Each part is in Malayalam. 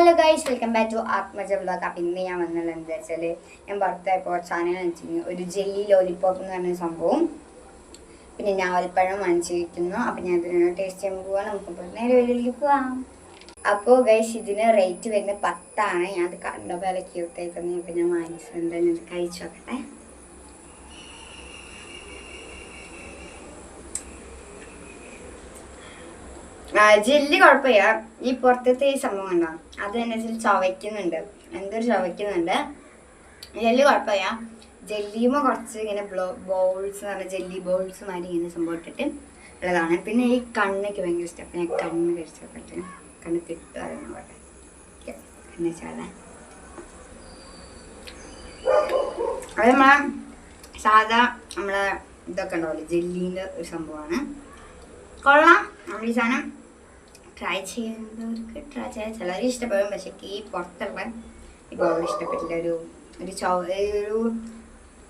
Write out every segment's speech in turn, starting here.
Hello guys, welcome back to Athmaja vlog. അപ്പം ഇന്ന് ഞാൻ വന്നുള്ളത് എന്താ വെച്ചാൽ, ഞാൻ പുറത്തായപ്പോൾ സാധനം വെച്ചിരുന്നു. ഒരു ജെല്ലി ലോലിപോപ്പ് എന്ന് പറഞ്ഞ സംഭവം, പിന്നെ ഞാവൽപ്പഴം വാങ്ങിച്ചിരിക്കുന്നു. അപ്പം ഞാൻ ഇതിന് ടേസ്റ്റ് ചെയ്യാൻ പോവാണ്. നമുക്ക് നേരെ വീട്ടിലേക്ക് പോവാം. അപ്പോൾ ഗൈസ്, ഇതിന് റേറ്റ് വരുന്നത് 10 ഞാൻ അത് കണ്ടപ്പോൾ അത് ക്യൂട്ടായി തന്നെ. അപ്പം ഞാൻ വാങ്ങിച്ചത് എന്തായാലും ഇത് കഴിച്ചു നോക്കട്ടെ. ജെല്ലി കുഴപ്പമില്ല. ഈ പുറത്തത്തെ ഈ സംഭവം കണ്ടോ, അത് തന്നെ ചവയ്ക്കുന്നുണ്ട്, എന്തൊരു ചവയ്ക്കുന്നുണ്ട്. ജെല്ലി കുഴപ്പമില്ല. ജെല്ലിയുമ്പോ കുറച്ച് ഇങ്ങനെ ബോൾസ് എന്ന് പറഞ്ഞാൽ ജെല്ലി ബോൾസ് മാതിരി ഇങ്ങനെ സംഭവം ഇട്ടിട്ട് ഉള്ളതാണ്. പിന്നെ ഈ കണ്ണൊക്കെ ഭയങ്കര ഇഷ്ടം. അപ്പം ഞാൻ കണ്ണ് കഴിച്ചു നോക്കട്ടെ. കണ്ണ് കിട്ടുമായിരുന്നു അവിടെ കണ്ണ് വെച്ചാൽ അത് നമ്മളെ സാധാ നമ്മളെ ഇതൊക്കെ ഉണ്ടാവില്ലേ, ജെല്ലീൻ്റെ ഒരു സംഭവമാണ്. കൊള്ളാം. നമ്മൾ ഈ സാധനം ട്രൈ ചെയ്യുന്നവർക്ക് ട്രൈ ചെയ്യാൻ ചിലർ ഇഷ്ടപ്പെടും. പക്ഷേ ഈ പുറത്തുള്ള ഈ ബോൾ ഇഷ്ടപ്പെട്ടില്ല. ഒരു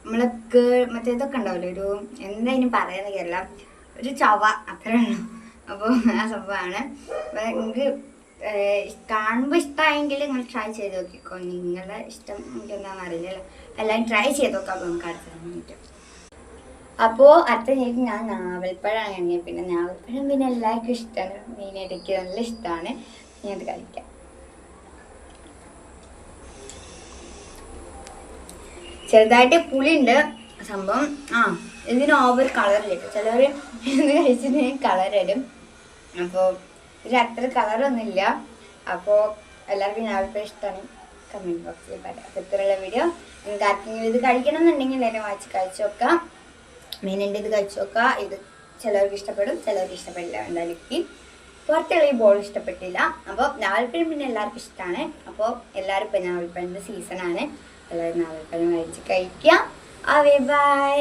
നമ്മളെ മറ്റേ ഇതൊക്കെ ഉണ്ടാവില്ല, ഒരു എന്താ ഇനി പറയാന്ന് കേരള, ഒരു ചവ അത്രേ ഉള്ളൂ. അപ്പോൾ ആ സംഭവമാണ്. അപ്പം നിങ്ങൾക്ക് കാണുമ്പോൾ ഇഷ്ടമായെങ്കിൽ നിങ്ങൾ ട്രൈ ചെയ്ത് നോക്കിക്കോ. നിങ്ങളുടെ ഇഷ്ടം എനിക്ക് എന്താണെന്ന് അറിയില്ലല്ലോ. എല്ലാവരും ട്രൈ ചെയ്ത് നോക്കാം. അപ്പോൾ നമുക്ക് അടുത്ത വേണ്ടിയിട്ട്. അപ്പോൾ അടുത്ത ശരിക്കും ഞാൻ ഞാവൽപ്പഴമാണ് കഴിഞ്ഞത്. പിന്നെ ഞാവൽപ്പഴം പിന്നെ എല്ലാവർക്കും ഇഷ്ടമാണ്. മീനടിക്ക് നല്ല ഇഷ്ടമാണ്. ഞാൻ അത് കഴിക്കാം. ചെറുതായിട്ട് പുളിയുണ്ട് സംഭവം. ഇതിന് ഓവർ കളറില്ല. ചിലവർ ഇത് കഴിച്ചിട്ട് കളർ വരും. അപ്പോൾ ഇതിന് അത്ര കളറൊന്നുമില്ല. അപ്പോൾ എല്ലാവർക്കും ഞാവൽപ്പഴം ഇഷ്ടമാണ്. കമൻറ്റ് ബോക്സിൽ പറയാം. അപ്പോൾ ഇത്രയുള്ള വീഡിയോ. നിങ്ങൾക്ക് ആർക്കെങ്കിലും ഇത് കഴിക്കണം എന്നുണ്ടെങ്കിൽ എല്ലാവരും വായിച്ച് കഴിച്ചു നോക്കാം. മീനിൻ്റെ ഇത് കഴിച്ചു നോക്കുക. ഇത് ചിലവർക്ക് ഇഷ്ടപ്പെടും, ചിലവർക്ക് ഇഷ്ടപ്പെടില്ല. എന്തായാലും എനിക്ക് പുറത്തുള്ള ഈ ബോൾ ഇഷ്ടപ്പെട്ടില്ല. അപ്പോൾ ഞാവൽപ്പഴം പിന്നെ എല്ലാവർക്കും ഇഷ്ടമാണ്. അപ്പോൾ എല്ലാവരും ഇപ്പോൾ ഞാവൽപ്പഴത്തിൻ്റെ സീസണാണ്. എല്ലാവരും ഞാവൽപ്പഴം കഴിച്ച് കഴിക്കുക. ബൈ.